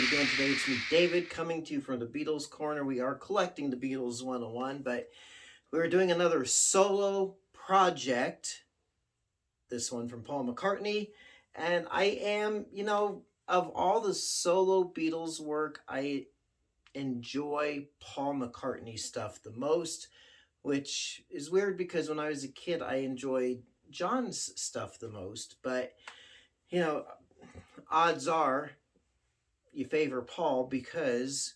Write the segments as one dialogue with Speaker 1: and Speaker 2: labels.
Speaker 1: you doing today? It's me, David, coming to you from the Beatles Corner. We are collecting the Beatles 101, but we're doing another solo project. This one from Paul McCartney. And I am, of all the solo Beatles work, I enjoy Paul McCartney stuff the most, which is weird because when I was a kid, I enjoyed John's stuff the most. But, you know, odds are you favor Paul because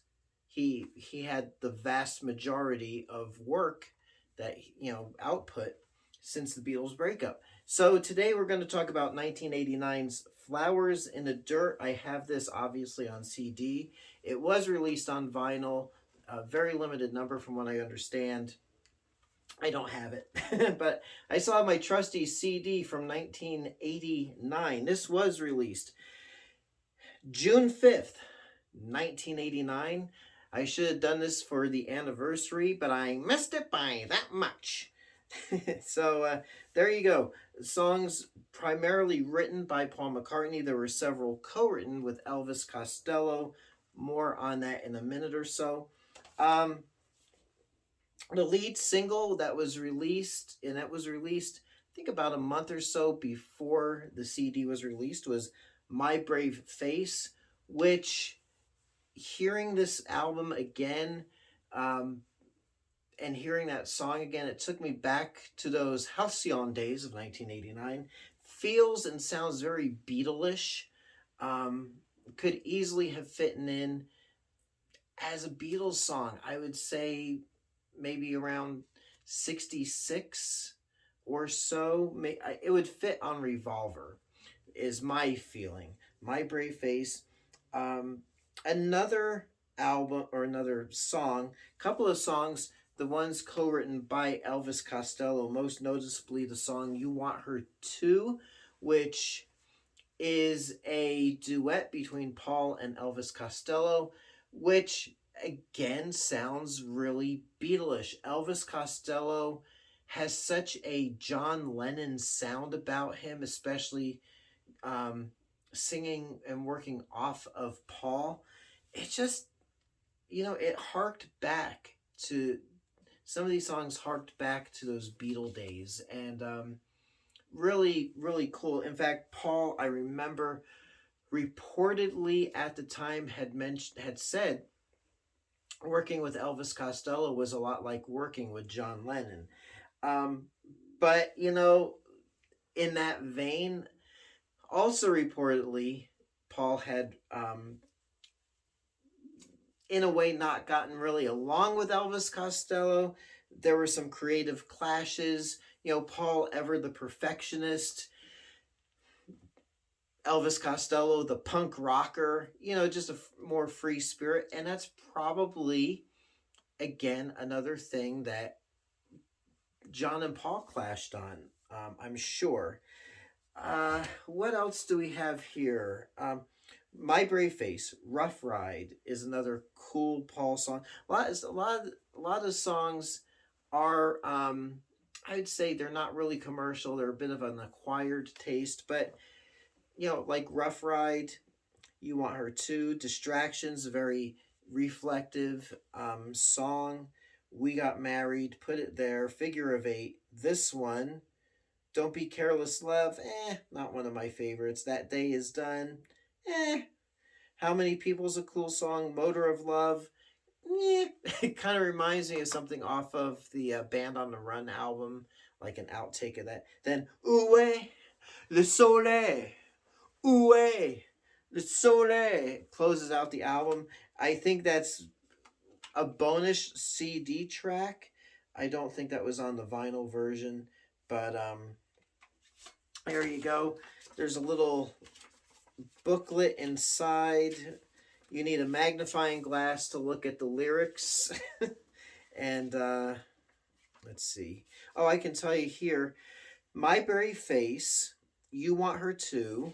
Speaker 1: he had the vast majority of work that output since the Beatles breakup. So today we're going to talk about 1989's Flowers in the Dirt. I have this obviously on CD. It was released on vinyl, a very limited number from what I understand. I don't have it, but I saw my trusty CD from 1989. This was released June 5th, 1989. I should have done this for the anniversary, but I missed it by that much. So there you go. Songs primarily written by Paul McCartney. There were several co-written with Elvis Costello. More on that in a minute or so. The lead single that was released, I think about a month or so before the CD was released, was My Brave Face, which, hearing this album again, and hearing that song again, it took me back to those halcyon days of 1989. Feels and sounds very Beatles-ish. Could easily have fitted in as a Beatles song. I would say maybe around 66 or so. It would fit on Revolver, is my feeling. My Brave Face. Another album or another song, couple of songs, the ones co-written by Elvis Costello, most noticeably the song You Want Her Too, which is a duet between Paul and Elvis Costello, which again sounds really Beatles-ish. Elvis Costello has such a John Lennon sound about him, especially singing and working off of Paul. It just, it harked back to, some of these songs harked back to those Beatle days, and really, really cool. In fact, Paul, I remember, reportedly at the time had said working with Elvis Costello was a lot like working with John Lennon. But, in that vein, also reportedly, Paul had, in a way, not gotten really along with Elvis Costello. There were some creative clashes. Paul, ever the perfectionist. Elvis Costello, the punk rocker. Just a more free spirit. And that's probably, again, another thing that John and Paul clashed on, I'm sure. What else do we have here? My Brave Face, Rough Ride is another cool Paul song. A lot of songs are, I'd say they're not really commercial. They're a bit of an acquired taste, but like Rough Ride, You Want Her Too, Distractions, a very reflective song. We Got Married, Put It There, Figure of Eight. This one, Don't Be Careless Love, not one of my favorites. That Day Is Done, How Many People's a cool song. Motor of Love, it kind of reminds me of something off of the Band on the Run album, like an outtake of that. Then Oué, Le Soleil, Oué, Le Soleil closes out the album. I think that's a bonus CD track. I don't think that was on the vinyl version, but there you go. There's a little booklet inside. You need a magnifying glass to look at the lyrics. And let's see. Oh, I can tell you here. My Brave Face, You Want Her Too.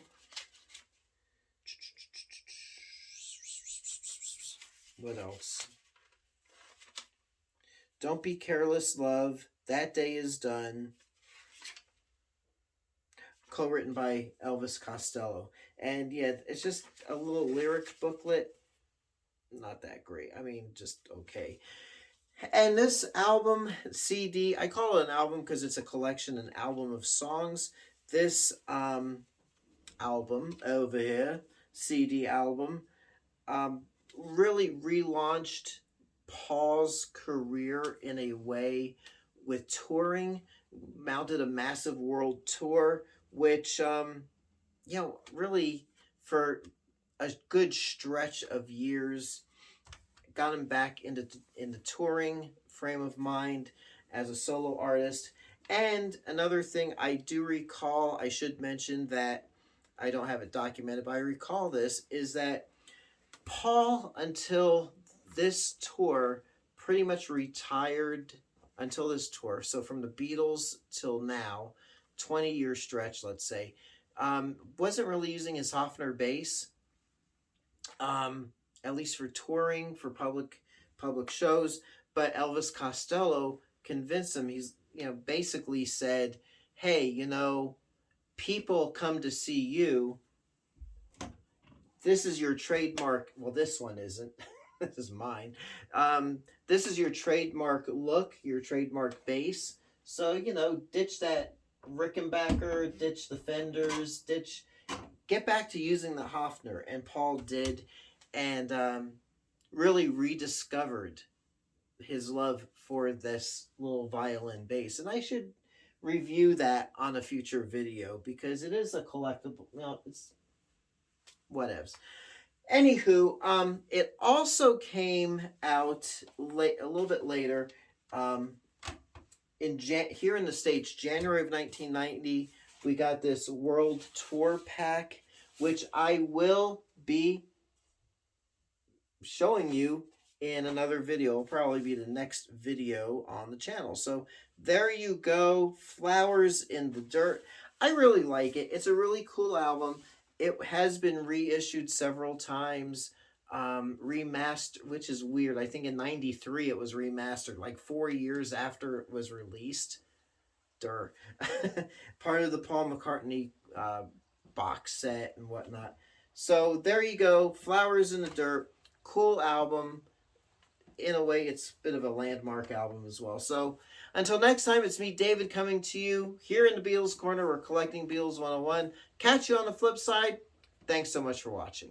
Speaker 1: What else? Don't Be Careless Love, That Day Is Done. Co-written by Elvis Costello. And yeah, it's just a little lyric booklet. not that great. I mean, just okay. And this album, CD, I call it an album because it's a collection, an album of songs. This album over here, CD album, um, really relaunched Paul's career in a way with touring, mounted a massive world tour, which, really for a good stretch of years got him back in the touring frame of mind as a solo artist. And another thing I do recall, I should mention that I don't have it documented, but I recall this, is that Paul, until this tour, pretty much retired until this tour. So from the Beatles till now, 20-year stretch, let's say, wasn't really using his Hofner bass, um, at least for touring, for public shows. But Elvis Costello convinced him. He's basically said, "Hey, people come to see you. This is your trademark." Well, this one isn't. This is mine. This is your trademark look, your trademark bass. So ditch that Rickenbacker, ditch the Fenders, get back to using the Hofner. And Paul did, and really rediscovered his love for this little violin bass. And I should review that on a future video because it is a collectible. It's whatevs. Anywho, it also came out a little bit later, here in the States, January of 1990. We got this world tour pack, which I will be showing you in another video. It'll probably be the next video on the channel. So there you go, Flowers in the Dirt. I really like it. It's a really cool album. It has been reissued several times, remastered, which is weird. I think in 93 it was remastered, like 4 years after it was released. Part of the Paul McCartney box set and whatnot. So there you go, Flowers in the Dirt. Cool album. In a way, it's a bit of a landmark album as well. So until next time, it's me, David, coming to you here in the Beatles Corner. We're collecting Beatles 101. Catch you on the flip side. Thanks so much for watching.